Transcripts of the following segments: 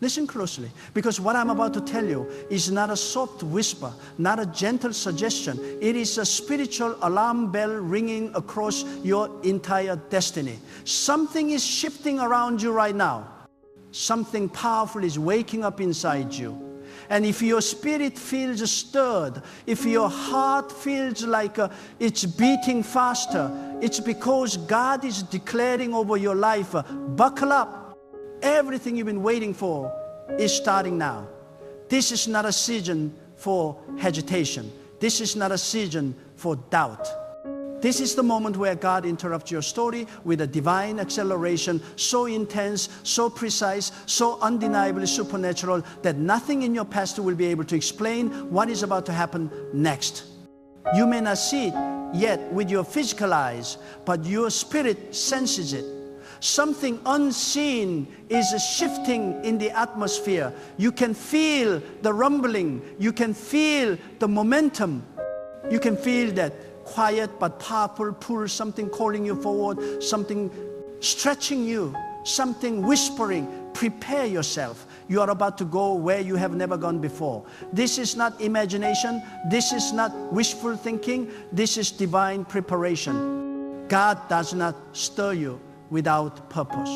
Listen closely, because what I'm about to tell you is not a soft whisper, not a gentle suggestion. It is a spiritual alarm bell ringing across your entire destiny. Something is shifting around you right now. Something powerful is waking up inside you. And if your spirit feels stirred, if your heart feels like it's beating faster, it's because God is declaring over your life, buckle up. Everything you've been waiting for is starting now. This is not a season for hesitation. This is not a season for doubt. This is the moment where God interrupts your story with a divine acceleration so intense, so precise, so undeniably supernatural that nothing in your past will be able to explain what is about to happen next. You may not see it yet with your physical eyes, but your spirit senses it. Something unseen is shifting in the atmosphere. You can feel the rumbling. You can feel the momentum. You can feel that quiet but powerful pull, something calling you forward, something stretching you, something whispering, prepare yourself. You are about to go where you have never gone before. This is not imagination. This is not wishful thinking. This is divine preparation. God does not stir you without purpose.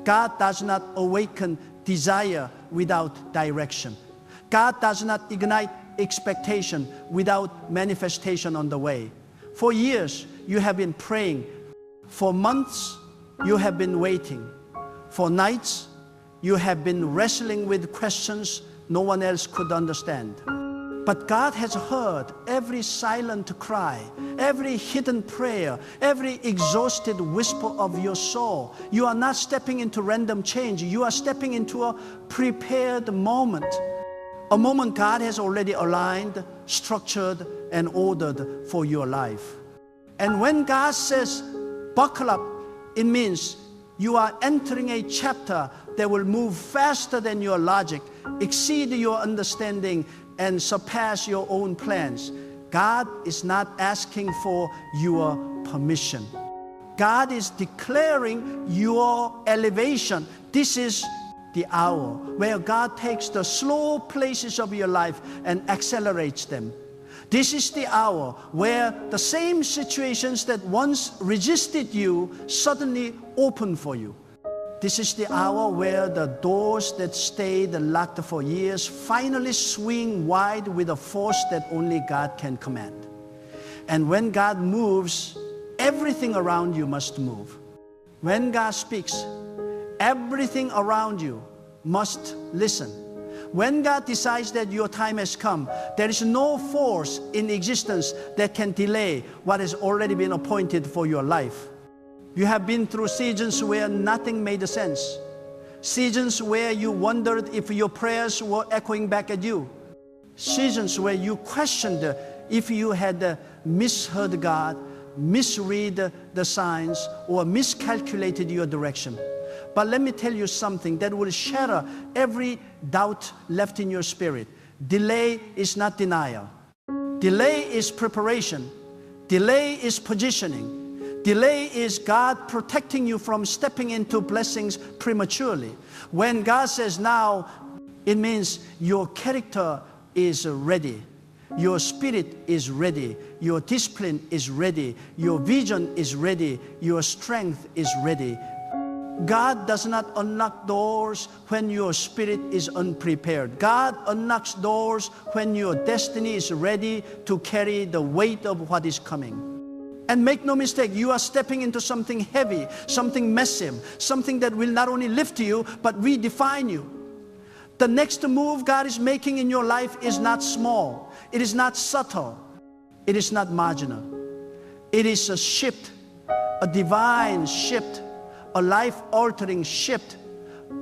God does not awaken desire without direction. God does not ignite expectation without manifestation on the way. For years, you have been praying. For months, you have been waiting. For nights, you have been wrestling with questions no one else could understand. But God has heard every silent cry, every hidden prayer, every exhausted whisper of your soul. You are not stepping into random change. You are stepping into a prepared moment. A moment God has already aligned, structured, and ordered for your life. And when God says, buckle up, it means you are entering a chapter that will move faster than your logic, exceed your understanding, and surpass your own plans. God is not asking for your permission. God is declaring your elevation. This is the hour where God takes the slow places of your life and accelerates them. This is the hour where the same situations that once resisted you suddenly open for you. This is the hour where the doors that stayed locked for years finally swing wide with a force that only God can command. And when God moves, everything around you must move. When God speaks, everything around you must listen. When God decides that your time has come, there is no force in existence that can delay what has already been appointed for your life. You have been through seasons where nothing made sense. Seasons where you wondered if your prayers were echoing back at you. Seasons where you questioned if you had misheard God, misread the signs, or miscalculated your direction. But let me tell you something that will shatter every doubt left in your spirit. Delay is not denial. Delay is preparation. Delay is positioning. Delay is God protecting you from stepping into blessings prematurely. When God says now, it means your character is ready. Your spirit is ready. Your discipline is ready. Your vision is ready. Your strength is ready. God does not unlock doors when your spirit is unprepared. God unlocks doors when your destiny is ready to carry the weight of what is coming. And make no mistake, you are stepping into something heavy, something massive, something that will not only lift you, but redefine you. The next move God is making in your life is not small. It is not subtle. It is not marginal. It is a shift, a divine shift, a life-altering shift,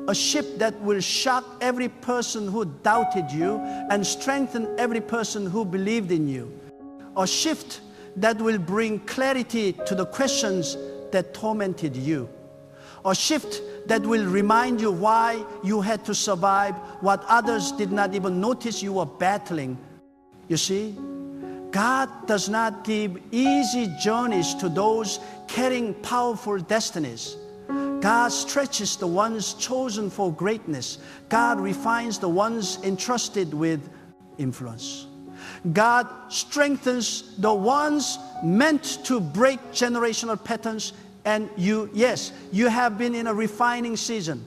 a shift that will shock every person who doubted you and strengthen every person who believed in you. A shift that will bring clarity to the questions that tormented you. A shift that will remind you why you had to survive what others did not even notice you were battling. You see, God does not give easy journeys to those carrying powerful destinies. God stretches the ones chosen for greatness. God refines the ones entrusted with influence. God strengthens the ones meant to break generational patterns. And you have been in a refining season.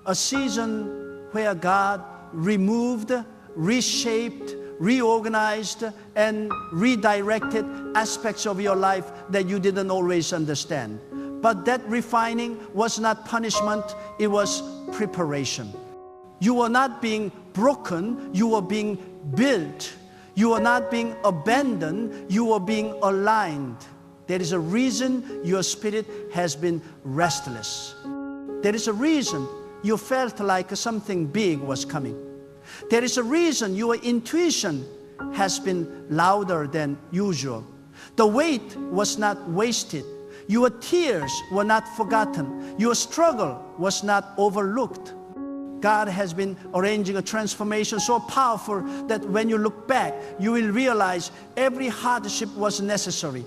A season where God removed, reshaped, reorganized, and redirected aspects of your life that you didn't always understand. But that refining was not punishment, it was preparation. You were not being broken, you were being built. You were not being abandoned, you were being aligned. There is a reason your spirit has been restless. There is a reason you felt like something big was coming. There is a reason your intuition has been louder than usual. The wait was not wasted. Your tears were not forgotten. Your struggle was not overlooked. God has been arranging a transformation so powerful that when you look back, you will realize every hardship was necessary.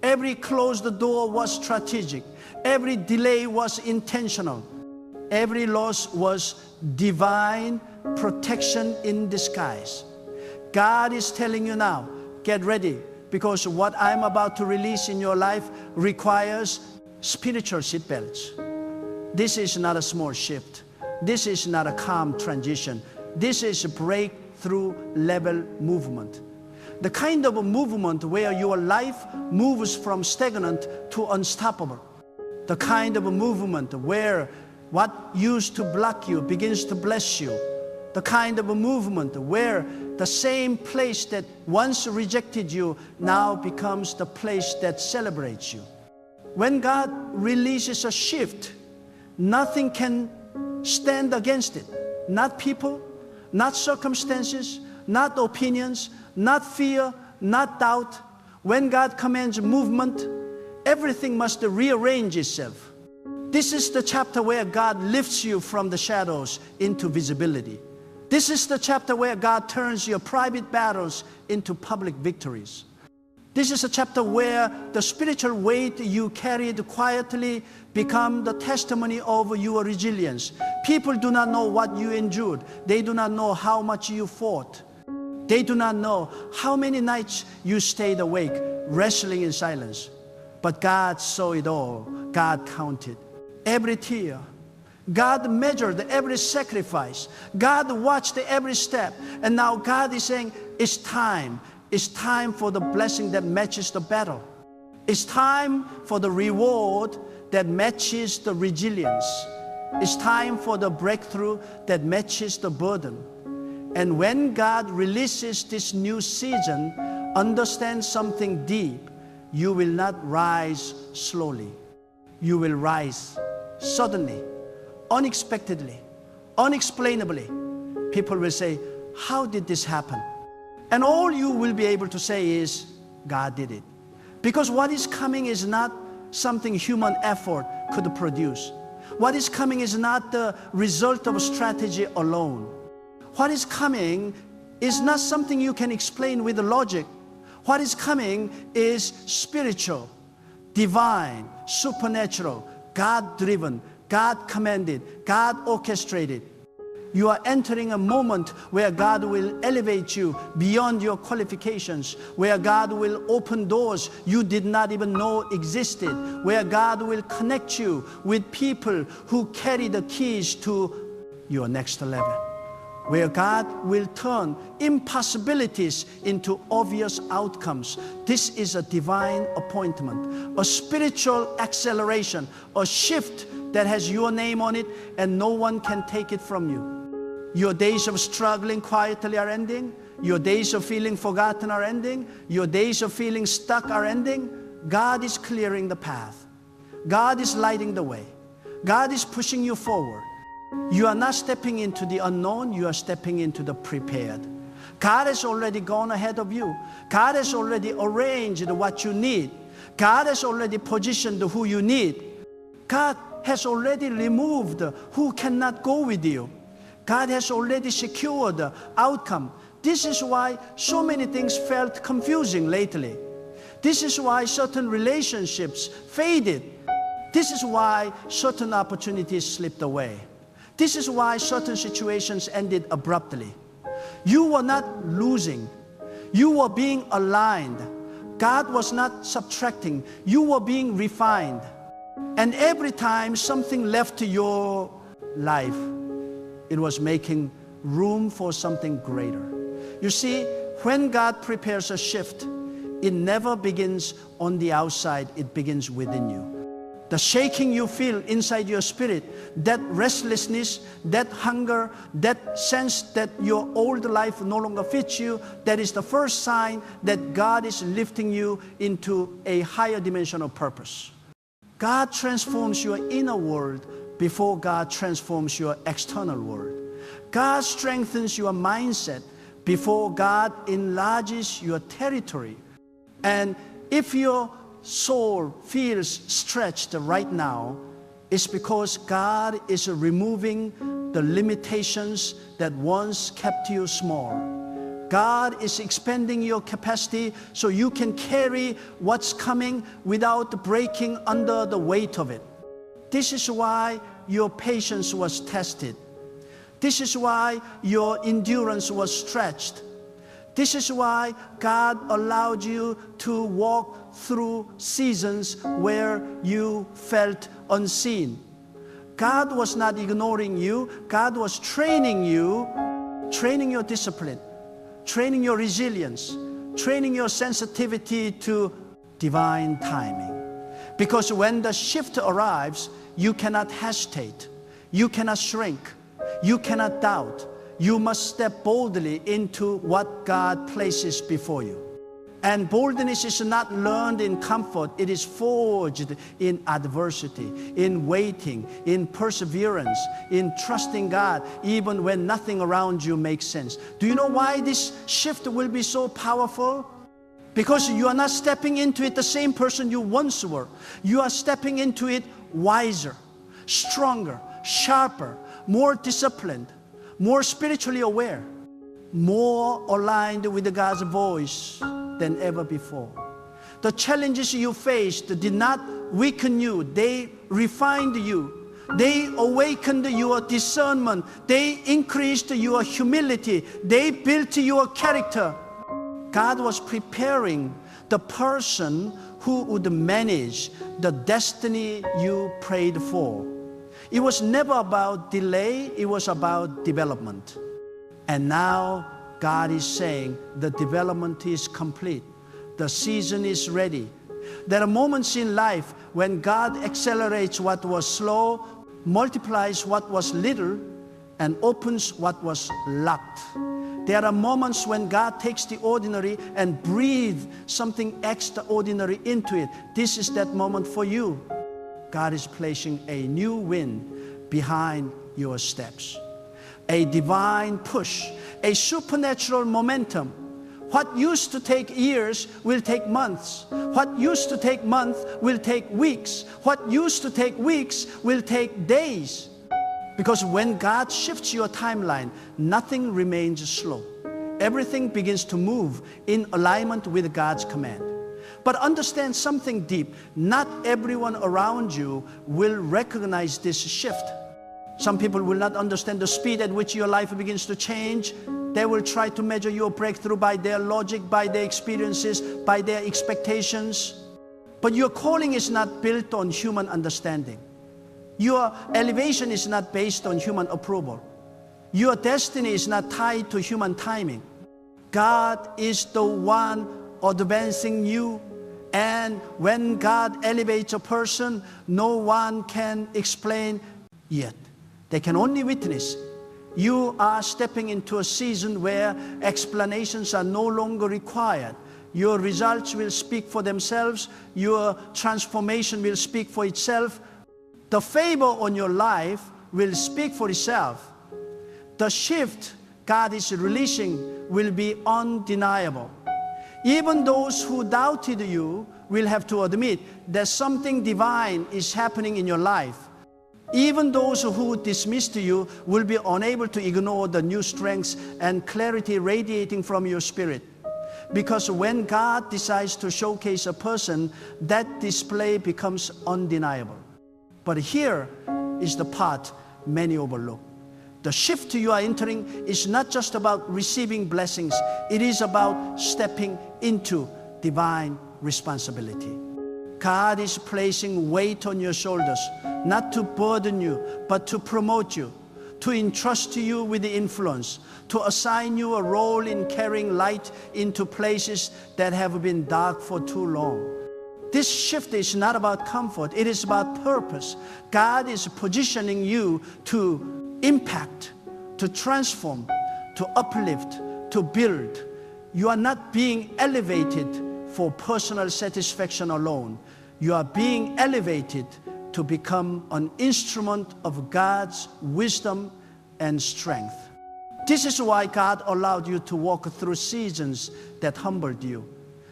Every closed door was strategic. Every delay was intentional. Every loss was divine protection in disguise. God is telling you now, get ready, because what I'm about to release in your life requires spiritual seatbelts. This is not a small shift. This is not a calm transition. This is a breakthrough level movement. The kind of a movement where your life moves from stagnant to unstoppable. The kind of a movement where what used to block you begins to bless you. The kind of a movement where the same place that once rejected you now becomes the place that celebrates you. When God releases a shift, nothing can stand against it. Not people, not circumstances, not opinions, not fear, not doubt. When God commands movement, everything must rearrange itself. This is the chapter where God lifts you from the shadows into visibility. This is the chapter where God turns your private battles into public victories. This is a chapter where the spiritual weight you carried quietly become the testimony of your resilience. People do not know what you endured. They do not know how much you fought. They do not know how many nights you stayed awake, wrestling in silence. But God saw it all. God counted every tear. God measured every sacrifice. God watched every step. And now God is saying, it's time. It's time for the blessing that matches the battle. It's time for the reward that matches the resilience. It's time for the breakthrough that matches the burden. And when God releases this new season, understand something deep. You will not rise slowly. You will rise suddenly, unexpectedly, unexplainably. People will say, how did this happen? And all you will be able to say is, God did it. Because what is coming is not something human effort could produce. What is coming is not the result of strategy alone. What is coming is not something you can explain with logic. What is coming is spiritual, divine, supernatural, God-driven, God-commanded, God-orchestrated. You are entering a moment where God will elevate you beyond your qualifications, where God will open doors you did not even know existed, where God will connect you with people who carry the keys to your next level, where God will turn impossibilities into obvious outcomes. This is a divine appointment, a spiritual acceleration, a shift that has your name on it and no one can take it from you. Your days of struggling quietly are ending. Your days of feeling forgotten are ending. Your days of feeling stuck are ending. God is clearing the path. God is lighting the way. God is pushing you forward. You are not stepping into the unknown, you are stepping into the prepared. God has already gone ahead of you. God has already arranged what you need. God has already positioned who you need. God has already removed who cannot go with you. God has already secured the outcome. This is why so many things felt confusing lately. This is why certain relationships faded. This is why certain opportunities slipped away. This is why certain situations ended abruptly. You were not losing. You were being aligned. God was not subtracting. You were being refined. And every time something left your life, it was making room for something greater. You see, when God prepares a shift, it never begins on the outside, it begins within you. The shaking you feel inside your spirit, that restlessness, that hunger, that sense that your old life no longer fits you, that is the first sign that God is lifting you into a higher dimension of purpose. God transforms your inner world before God transforms your external world. God strengthens your mindset before God enlarges your territory. And if your soul feels stretched right now, it's because God is removing the limitations that once kept you small. God is expanding your capacity so you can carry what's coming without breaking under the weight of it. This is why your patience was tested. This is why your endurance was stretched. This is why God allowed you to walk through seasons where you felt unseen. God was not ignoring you. God was training you, training your discipline, training your resilience, training your sensitivity to divine timing. Because when the shift arrives, you cannot hesitate. You cannot shrink. You cannot doubt. You must step boldly into what God places before you. And boldness is not learned in comfort. It is forged in adversity, in waiting, in perseverance, in trusting God, even when nothing around you makes sense. Do you know why this shift will be so powerful? Because you are not stepping into it the same person you once were. You are stepping into it wiser, stronger, sharper, more disciplined, more spiritually aware, more aligned with God's voice than ever before. The challenges you faced did not weaken you. They refined you. They awakened your discernment. They increased your humility. They built your character. God was preparing the person who would manage the destiny you prayed for. It was never about delay, it was about development. And now God is saying the development is complete. The season is ready. There are moments in life when God accelerates what was slow, multiplies what was little, and opens what was locked. There are moments when God takes the ordinary and breathes something extraordinary into it. This is that moment for you. God is placing a new wind behind your steps. A divine push, a supernatural momentum. What used to take years will take months. What used to take months will take weeks. What used to take weeks will take days. Because when God shifts your timeline, nothing remains slow. Everything begins to move in alignment with God's command. But understand something deep. Not everyone around you will recognize this shift. Some people will not understand the speed at which your life begins to change. They will try to measure your breakthrough by their logic, by their experiences, by their expectations. But your calling is not built on human understanding. Your elevation is not based on human approval. Your destiny is not tied to human timing. God is the one advancing you. And when God elevates a person, no one can explain yet. They can only witness. You are stepping into a season where explanations are no longer required. Your results will speak for themselves. Your transformation will speak for itself. The favor on your life will speak for itself. The shift God is releasing will be undeniable. Even those who doubted you will have to admit that something divine is happening in your life. Even those who dismissed you will be unable to ignore the new strength and clarity radiating from your spirit. Because when God decides to showcase a person, that display becomes undeniable. But here is the part many overlook. The shift you are entering is not just about receiving blessings. It is about stepping into divine responsibility. God is placing weight on your shoulders, not to burden you, but to promote you, to entrust you with the influence, to assign you a role in carrying light into places that have been dark for too long. This shift is not about comfort, it is about purpose. God is positioning you to impact, to transform, to uplift, to build. You are not being elevated for personal satisfaction alone. You are being elevated to become an instrument of God's wisdom and strength. This is why God allowed you to walk through seasons that humbled you,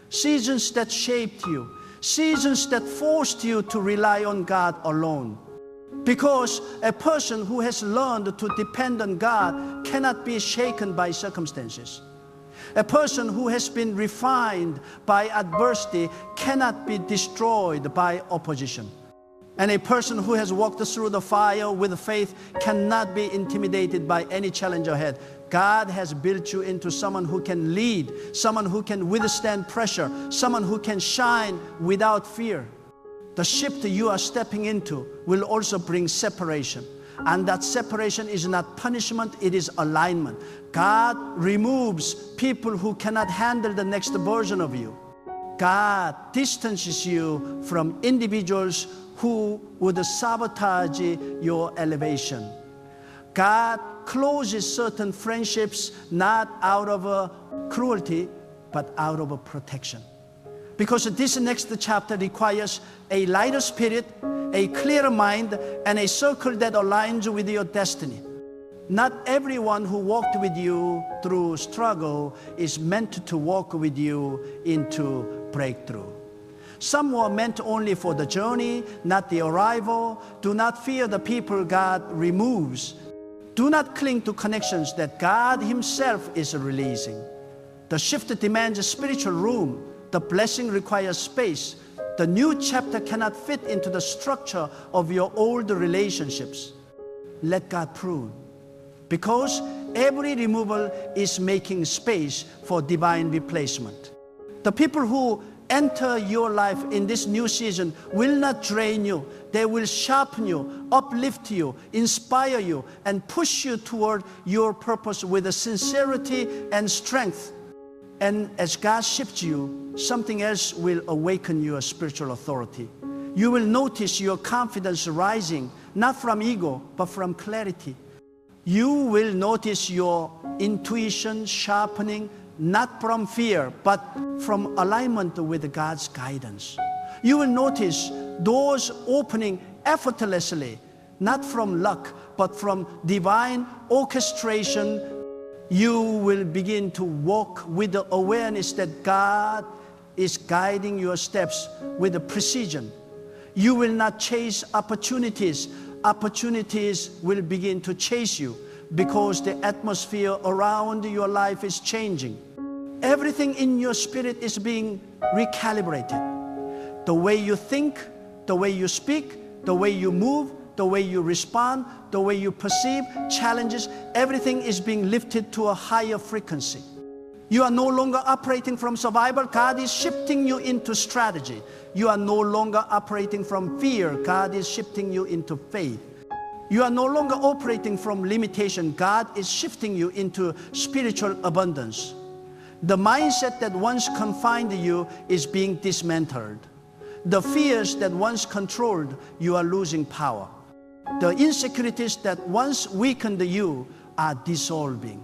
seasons that shaped you, seasons that forced you to rely on God alone. Because a person who has learned to depend on God cannot be shaken by circumstances. A person who has been refined by adversity cannot be destroyed by opposition. And a person who has walked through the fire with faith cannot be intimidated by any challenge ahead. God has built you into someone who can lead, someone who can withstand pressure, someone who can shine without fear. The shift you are stepping into will also bring separation. And that separation is not punishment, it is alignment. God removes people who cannot handle the next version of you. God distances you from individuals who would sabotage your elevation. God closes certain friendships not out of cruelty, but out of protection. Because this next chapter requires a lighter spirit, a clearer mind, and a circle that aligns with your destiny. Not everyone who walked with you through struggle is meant to walk with you into breakthrough. Some were meant only for the journey, not the arrival. Do not fear the people God removes. Do not cling to connections that God Himself is releasing. The shift demands spiritual room. The blessing requires space. The new chapter cannot fit into the structure of your old relationships. Let God prune. Because every removal is making space for divine replacement. The people who enter your life in this new season will not drain you. They will sharpen you, uplift you, inspire you, and push you toward your purpose with a sincerity and strength. And as God shifts you, something else will awaken your spiritual authority. You will notice your confidence rising, not from ego, but from clarity. You will notice your intuition sharpening, not from fear, but from alignment with God's guidance. You will notice doors opening effortlessly, not from luck, but from divine orchestration. You will begin to walk with the awareness that God is guiding your steps with precision. You will not chase opportunities. Opportunities will begin to chase you because the atmosphere around your life is changing. Everything in your spirit is being recalibrated. The way you think, the way you speak, the way you move, the way you respond, the way you perceive challenges, everything is being lifted to a higher frequency. You are no longer operating from survival. God is shifting you into strategy. You are no longer operating from fear. God is shifting you into faith. You are no longer operating from limitation. God is shifting you into spiritual abundance. The mindset that once confined you is being dismantled. The fears that once controlled you are losing power. The insecurities that once weakened you are dissolving.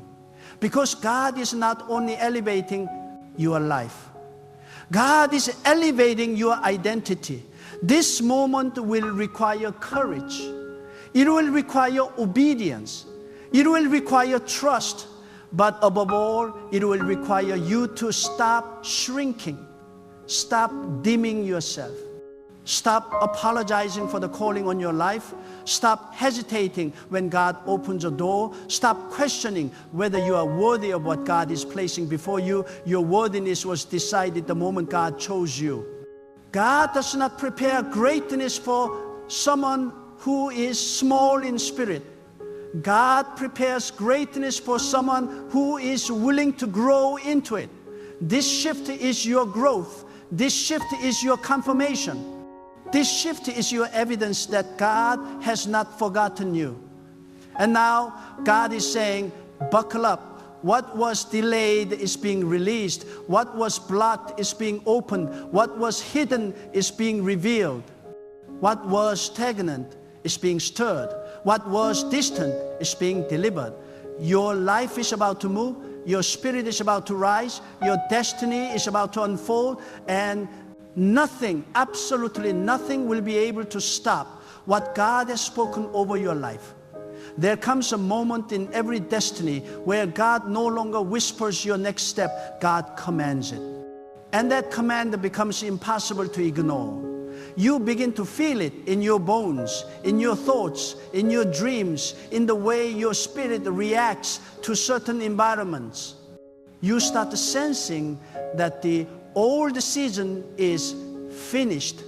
Because God is not only elevating your life, God is elevating your identity. This moment will require courage. It will require obedience. It will require trust. But above all, it will require you to stop shrinking. Stop dimming yourself. Stop apologizing for the calling on your life. Stop hesitating when God opens a door. Stop questioning whether you are worthy of what God is placing before you. Your worthiness was decided the moment God chose you. God does not prepare greatness for someone who is small in spirit. God prepares greatness for someone who is willing to grow into it. This shift is your growth. This shift is your confirmation. This shift is your evidence that God has not forgotten you. And now God is saying, buckle up. What was delayed is being released. What was blocked is being opened. What was hidden is being revealed. What was stagnant is being stirred. What was distant is being delivered. Your life is about to move. Your spirit is about to rise. Your destiny is about to unfold. And nothing, absolutely nothing will be able to stop what God has spoken over your life. There comes a moment in every destiny where God no longer whispers your next step. God commands it. And that command becomes impossible to ignore. You begin to feel it in your bones, in your thoughts, in your dreams, in the way your spirit reacts to certain environments. You start sensing that the old season is finished.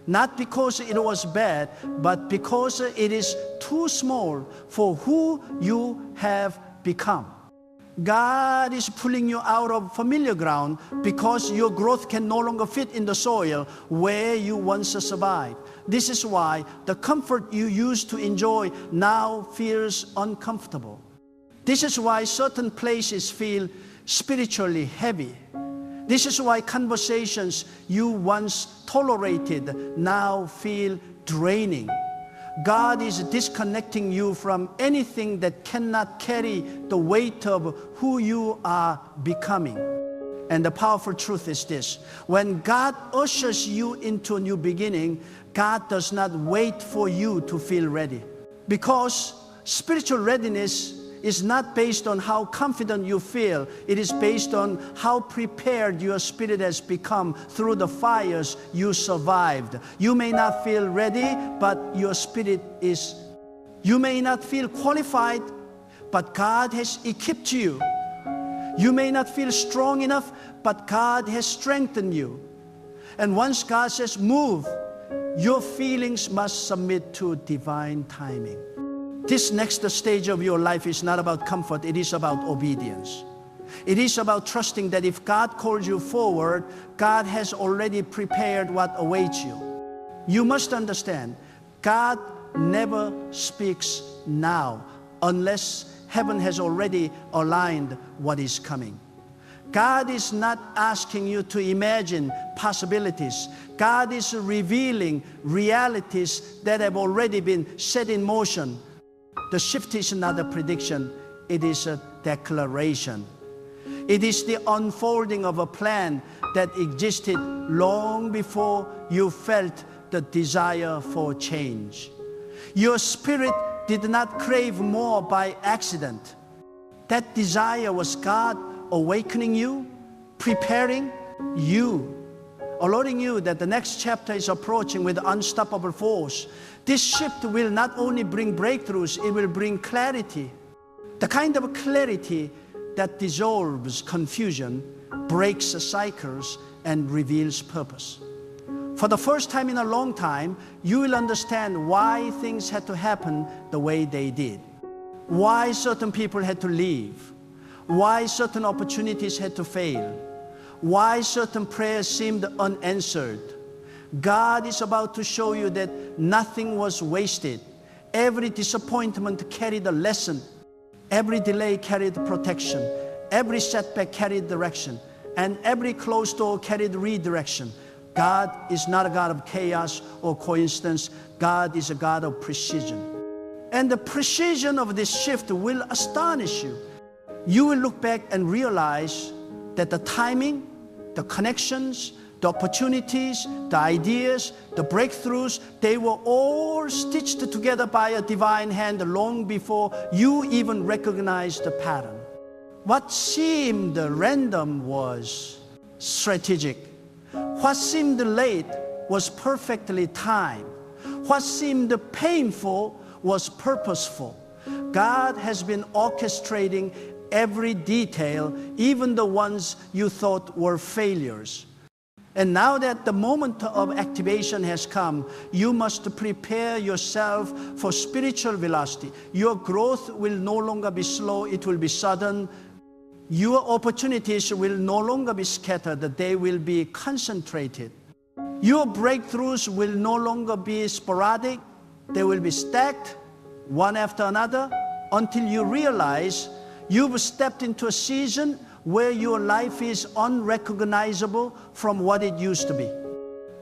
Not because it was bad, but because it is too small for who you have become. God is pulling you out of familiar ground because your growth can no longer fit in the soil where you once survived. This is why the comfort you used to enjoy now feels uncomfortable. This is why certain places feel spiritually heavy. This is why conversations you once tolerated now feel draining. God is disconnecting you from anything that cannot carry the weight of who you are becoming. And the powerful truth is this: when God ushers you into a new beginning, God does not wait for you to feel ready. Because spiritual readiness is not based on how confident you feel. It is based on how prepared your spirit has become through the fires you survived. You may not feel ready, but your spirit is. You may not feel qualified, but God has equipped you. You may not feel strong enough, but God has strengthened you. And once God says move, your feelings must submit to divine timing. This next stage of your life is not about comfort, it is about obedience. It is about trusting that if God calls you forward, God has already prepared what awaits you. You must understand, God never speaks now unless heaven has already aligned what is coming. God is not asking you to imagine possibilities. God is revealing realities that have already been set in motion. The shift is not a prediction, it is a declaration. It is the unfolding of a plan that existed long before you felt the desire for change. Your spirit did not crave more by accident. That desire was God awakening you, preparing you, alerting you that the next chapter is approaching with unstoppable force. This shift will not only bring breakthroughs, it will bring clarity. The kind of clarity that dissolves confusion, breaks cycles, and reveals purpose. For the first time in a long time, you will understand why things had to happen the way they did. Why certain people had to leave. Why certain opportunities had to fail. Why certain prayers seemed unanswered. God is about to show you that nothing was wasted. Every disappointment carried a lesson. Every delay carried protection. Every setback carried direction. And every closed door carried redirection. God is not a God of chaos or coincidence. God is a God of precision. And the precision of this shift will astonish you. You will look back and realize that the timing, the connections, the opportunities, the ideas, the breakthroughs, they were all stitched together by a divine hand long before you even recognized the pattern. What seemed random was strategic. What seemed late was perfectly timed. What seemed painful was purposeful. God has been orchestrating every detail, even the ones you thought were failures. And now that the moment of activation has come, you must prepare yourself for spiritual velocity. Your growth will no longer be slow, it will be sudden. Your opportunities will no longer be scattered, they will be concentrated. Your breakthroughs will no longer be sporadic, they will be stacked, one after another, until you realize you've stepped into a season where your life is unrecognizable from what it used to be.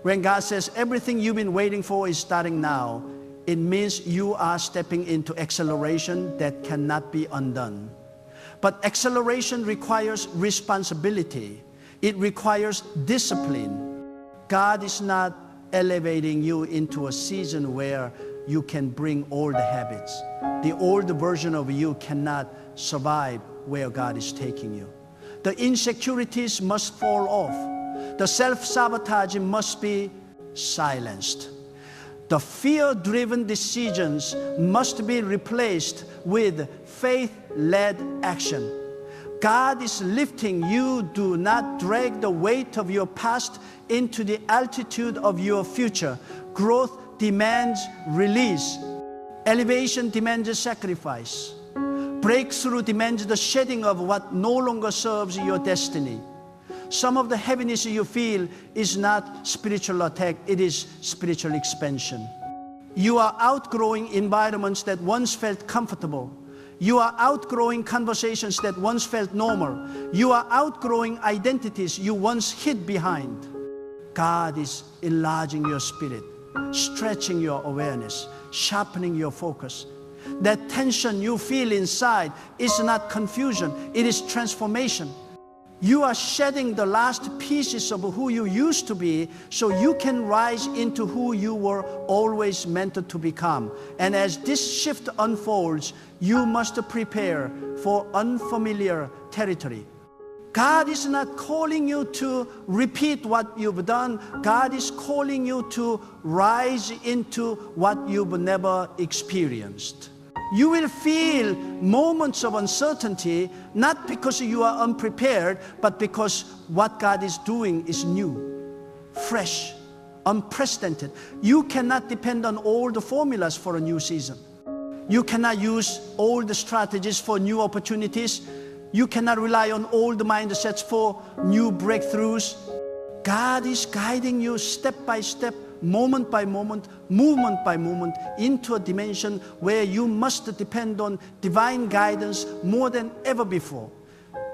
When God says everything you've been waiting for is starting now, it means you are stepping into acceleration that cannot be undone. But acceleration requires responsibility. It requires discipline. God is not elevating you into a season where you can bring old habits. The old version of you cannot survive where God is taking you. The insecurities must fall off. The self-sabotage must be silenced. The fear-driven decisions must be replaced with faith-led action. God is lifting you. Do not drag the weight of your past into the altitude of your future. Growth demands release. Elevation demands sacrifice. Breakthrough demands the shedding of what no longer serves your destiny. Some of the heaviness you feel is not spiritual attack, it is spiritual expansion. You are outgrowing environments that once felt comfortable. You are outgrowing conversations that once felt normal. You are outgrowing identities you once hid behind. God is enlarging your spirit, stretching your awareness, sharpening your focus. That tension you feel inside is not confusion, it is transformation. You are shedding the last pieces of who you used to be so you can rise into who you were always meant to become. And as this shift unfolds, you must prepare for unfamiliar territory. God is not calling you to repeat what you've done. God is calling you to rise into what you've never experienced. You will feel moments of uncertainty, not because you are unprepared, but because what God is doing is new, fresh, unprecedented. You cannot depend on old formulas for a new season. You cannot use old strategies for new opportunities. You cannot rely on old mindsets for new breakthroughs. God is guiding you step by step, moment by moment, movement by movement, into a dimension where you must depend on divine guidance more than ever before.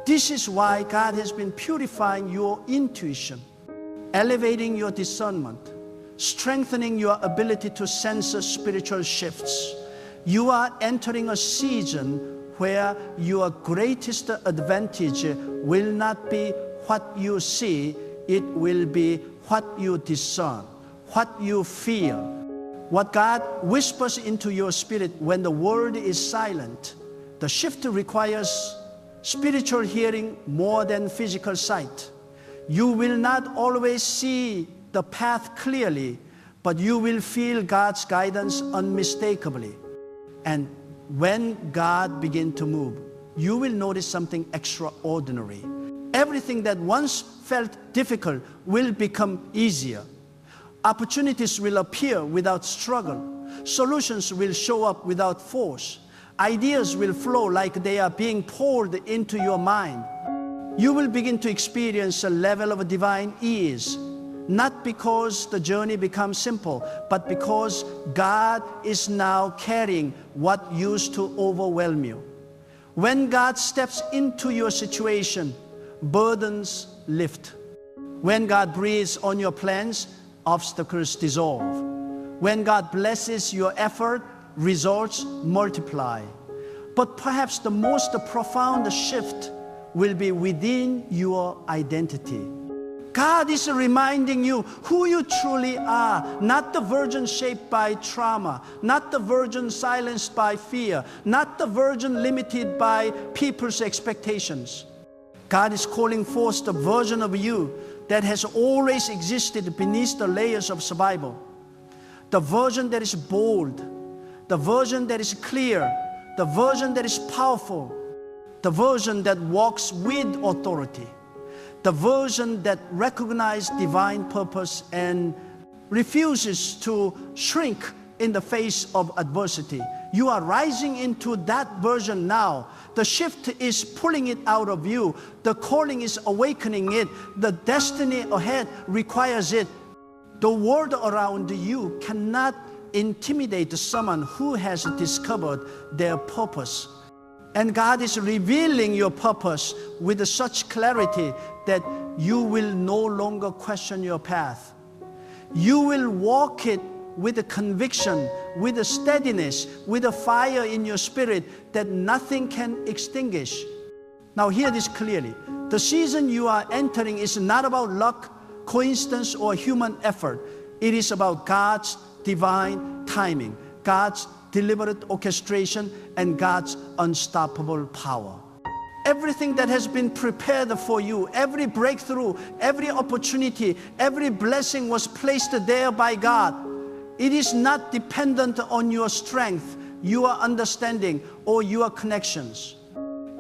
This is why God has been purifying your intuition, elevating your discernment, strengthening your ability to sense spiritual shifts. You are entering a season where your greatest advantage will not be what you see, it will be what you discern, what you feel, what God whispers into your spirit when the world is silent. The shift requires spiritual hearing more than physical sight. You will not always see the path clearly, but you will feel God's guidance unmistakably. And when God begins to move, you will notice something extraordinary. Everything that once felt difficult will become easier. Opportunities will appear without struggle. Solutions will show up without force. Ideas will flow like they are being poured into your mind. You will begin to experience a level of divine ease, not because the journey becomes simple, but because God is now carrying what used to overwhelm you. When God steps into your situation, burdens lift. When God breathes on your plans, obstacles dissolve. When God blesses your effort, results multiply. But perhaps the most profound shift will be within your identity. God is reminding you who you truly are, not the version shaped by trauma, not the version silenced by fear, not the version limited by people's expectations. God is calling forth the version of you that has always existed beneath the layers of survival. The version that is bold, the version that is clear, the version that is powerful, the version that walks with authority, the version that recognizes divine purpose and refuses to shrink in the face of adversity. You are rising into that version now. The shift is pulling it out of you. The calling is awakening it. The destiny ahead requires it. The world around you cannot intimidate someone who has discovered their purpose. And God is revealing your purpose with such clarity that you will no longer question your path. You will walk it with a conviction, with a steadiness, with a fire in your spirit that nothing can extinguish. Now hear this clearly. The season you are entering is not about luck, coincidence, or human effort. It is about God's divine timing, God's deliberate orchestration, and God's unstoppable power. Everything that has been prepared for you, every breakthrough, every opportunity, every blessing was placed there by God. It is not dependent on your strength, your understanding, or your connections.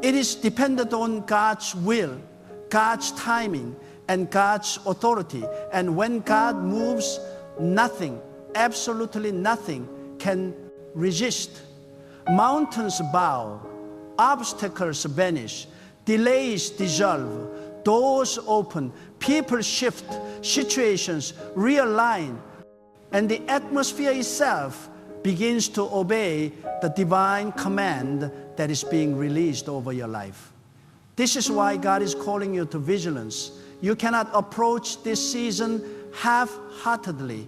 It is dependent on God's will, God's timing, and God's authority. And when God moves, nothing, absolutely nothing, can resist. Mountains bow, obstacles vanish, delays dissolve, doors open, people shift, situations realign, and the atmosphere itself begins to obey the divine command that is being released over your life. This is why God is calling you to vigilance. You cannot approach this season half-heartedly.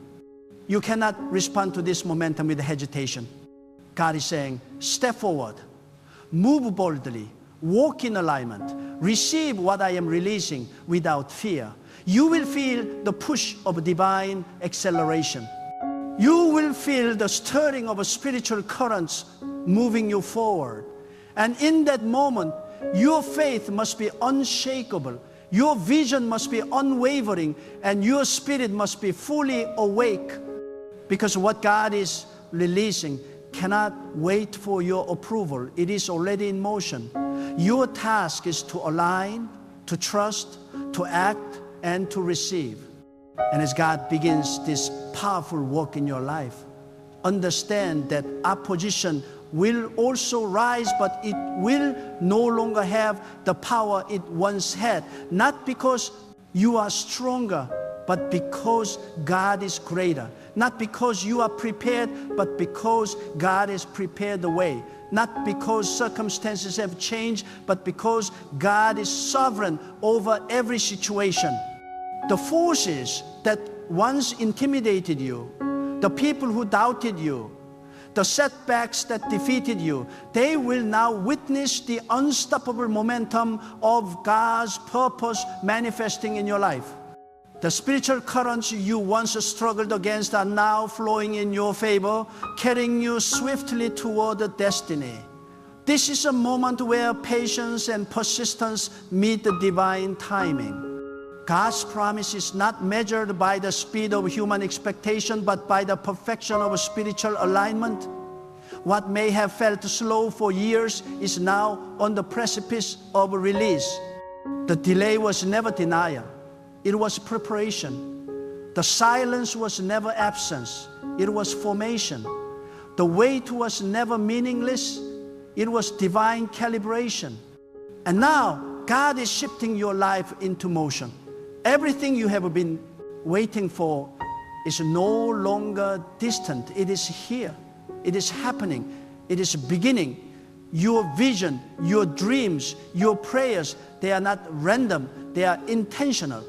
You cannot respond to this momentum with hesitation. God is saying, step forward, move boldly, walk in alignment, receive what I am releasing without fear. You will feel the push of divine acceleration. You will feel the stirring of spiritual currents moving you forward. And in that moment, your faith must be unshakable. Your vision must be unwavering, and your spirit must be fully awake, because what God is releasing cannot wait for your approval. It is already in motion. Your task is to align, to trust, to act, and to receive. And as God begins this powerful work in your life, understand that opposition will also rise, but it will no longer have the power it once had. Not because you are stronger, but because God is greater. Not because you are prepared, but because God has prepared the way. Not because circumstances have changed, but because God is sovereign over every situation. The forces that once intimidated you, the people who doubted you, the setbacks that defeated you, they will now witness the unstoppable momentum of God's purpose manifesting in your life. The spiritual currents you once struggled against are now flowing in your favor, carrying you swiftly toward the destiny. This is a moment where patience and persistence meet the divine timing. God's promise is not measured by the speed of human expectation, but by the perfection of spiritual alignment. What may have felt slow for years is now on the precipice of release. The delay was never denial. It was preparation. The silence was never absence. It was formation. The wait was never meaningless. It was divine calibration. And now, God is shifting your life into motion. Everything you have been waiting for is no longer distant. It is here. It is happening. It is beginning. Your vision, your dreams, your prayers, they are not random. They are intentional.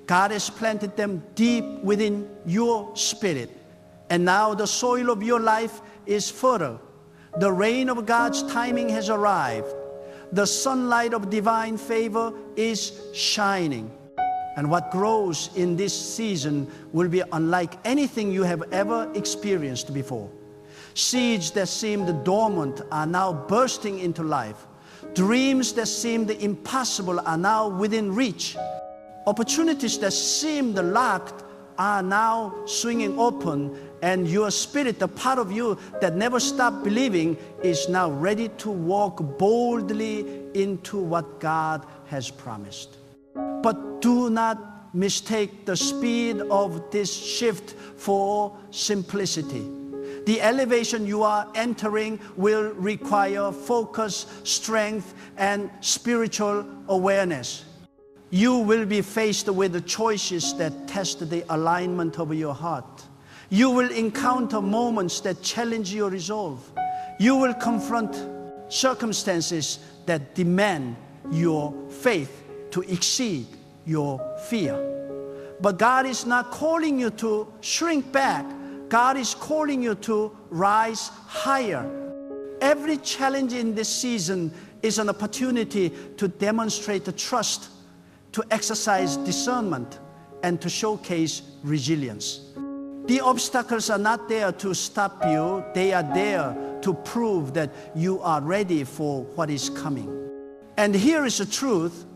God has planted them deep within your spirit. And now the soil of your life is fertile. The rain of God's timing has arrived. The sunlight of divine favor is shining. And what grows in this season will be unlike anything you have ever experienced before. Seeds that seemed dormant are now bursting into life. Dreams that seemed impossible are now within reach. Opportunities that seemed locked are now swinging open, and your spirit, the part of you that never stopped believing, is now ready to walk boldly into what God has promised. But do not mistake the speed of this shift for simplicity. The elevation you are entering will require focus, strength, and spiritual awareness. You will be faced with the choices that test the alignment of your heart. You will encounter moments that challenge your resolve. You will confront circumstances that demand your faith to exceed your fear. But God is not calling you to shrink back. God is calling you to rise higher. Every challenge in this season is an opportunity to demonstrate the trust, to exercise discernment, and to showcase resilience. The obstacles are not there to stop you. They are there to prove that you are ready for what is coming. And here is a truth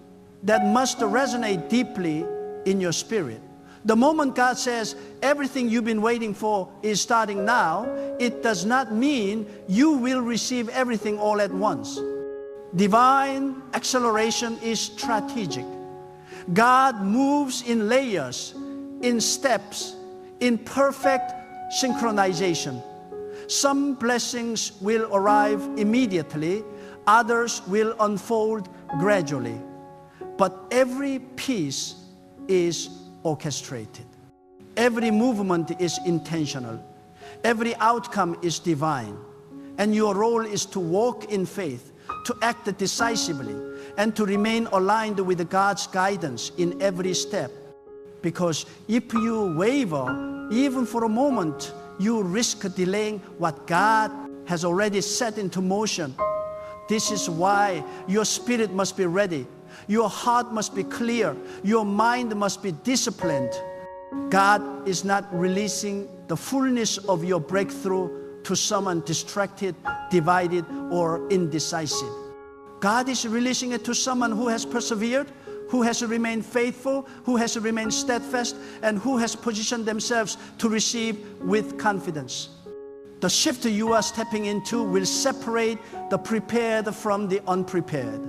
that must resonate deeply in your spirit. The moment God says everything you've been waiting for is starting now, it does not mean you will receive everything all at once. Divine acceleration is strategic. God moves in layers, in steps, in perfect synchronization. Some blessings will arrive immediately, others will unfold gradually. But every piece is orchestrated. Every movement is intentional. Every outcome is divine. And your role is to walk in faith, to act decisively, and to remain aligned with God's guidance in every step. Because if you waver, even for a moment, you risk delaying what God has already set into motion. This is why your spirit must be ready. Your heart must be clear. Your mind must be disciplined. God is not releasing the fullness of your breakthrough to someone distracted, divided, or indecisive. God is releasing it to someone who has persevered, who has remained faithful, who has remained steadfast, and who has positioned themselves to receive with confidence. The shift you are stepping into will separate the prepared from the unprepared.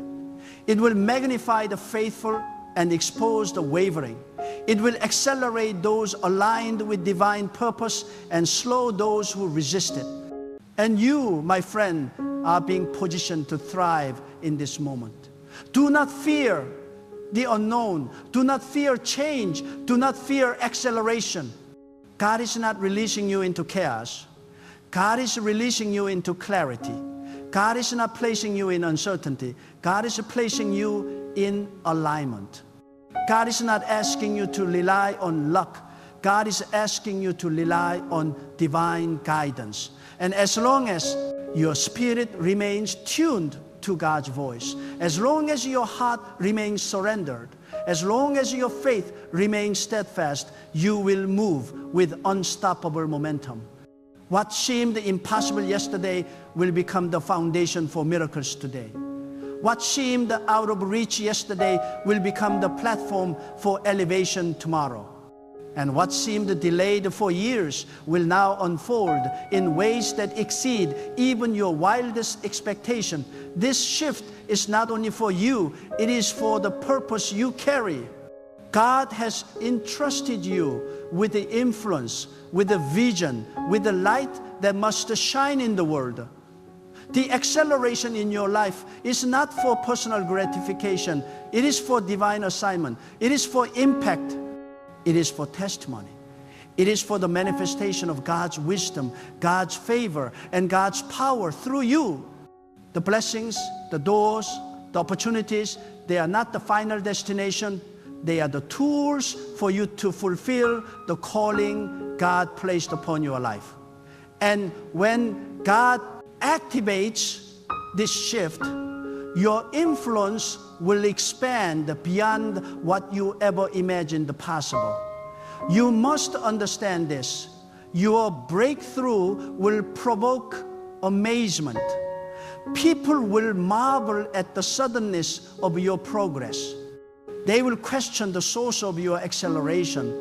It will magnify the faithful and expose the wavering. It will accelerate those aligned with divine purpose and slow those who resist it. And you, my friend, are being positioned to thrive in this moment. Do not fear the unknown. Do not fear change. Do not fear acceleration. God is not releasing you into chaos. God is releasing you into clarity. God is not placing you in uncertainty. God is placing you in alignment. God is not asking you to rely on luck. God is asking you to rely on divine guidance. And as long as your spirit remains tuned to God's voice, as long as your heart remains surrendered, as long as your faith remains steadfast, you will move with unstoppable momentum. What seemed impossible yesterday will become the foundation for miracles today. What seemed out of reach yesterday will become the platform for elevation tomorrow. And what seemed delayed for years will now unfold in ways that exceed even your wildest expectation. This shift is not only for you, it is for the purpose you carry. God has entrusted you with the influence, with the vision, with the light that must shine in the world. The acceleration in your life is not for personal gratification. It is for divine assignment. It is for impact. It is for testimony. It is for the manifestation of God's wisdom, God's favor, and God's power through you. The blessings, the doors, the opportunities, they are not the final destination. They are the tools for you to fulfill the calling God placed upon your life. And when God activates this shift, your influence will expand beyond what you ever imagined possible. You must understand this. Your breakthrough will provoke amazement. People will marvel at the suddenness of your progress. They will question the source of your acceleration.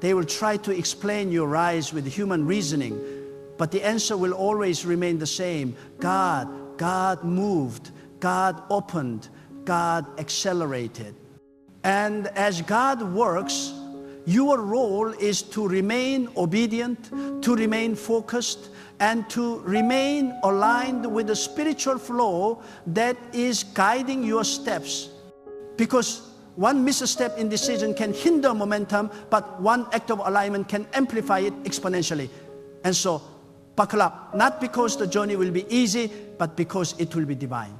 They will try to explain your rise with human reasoning, but the answer will always remain the same. God moved, God opened, God accelerated. And as God works, your role is to remain obedient, to remain focused, and to remain aligned with the spiritual flow that is guiding your steps. Because one misstep in decision can hinder momentum, but one act of alignment can amplify it exponentially. And so, buckle up, not because the journey will be easy, but because it will be divine.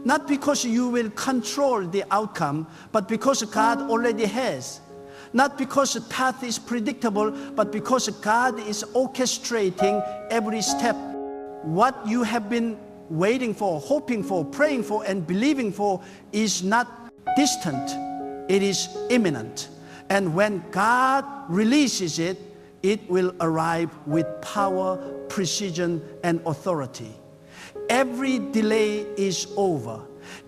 Not because you will control the outcome, but because God already has. Not because the path is predictable, but because God is orchestrating every step. What you have been waiting for, hoping for, praying for, and believing for is not distant. It is imminent. And when God releases it, it will arrive with power, precision, and authority. Every delay is over.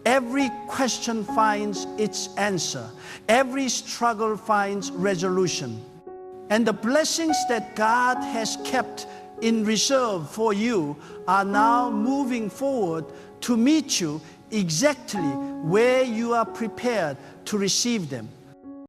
Every question finds its answer. Every struggle finds resolution. And the blessings that God has kept in reserve for you are now moving forward to meet you exactly where you are prepared to receive them.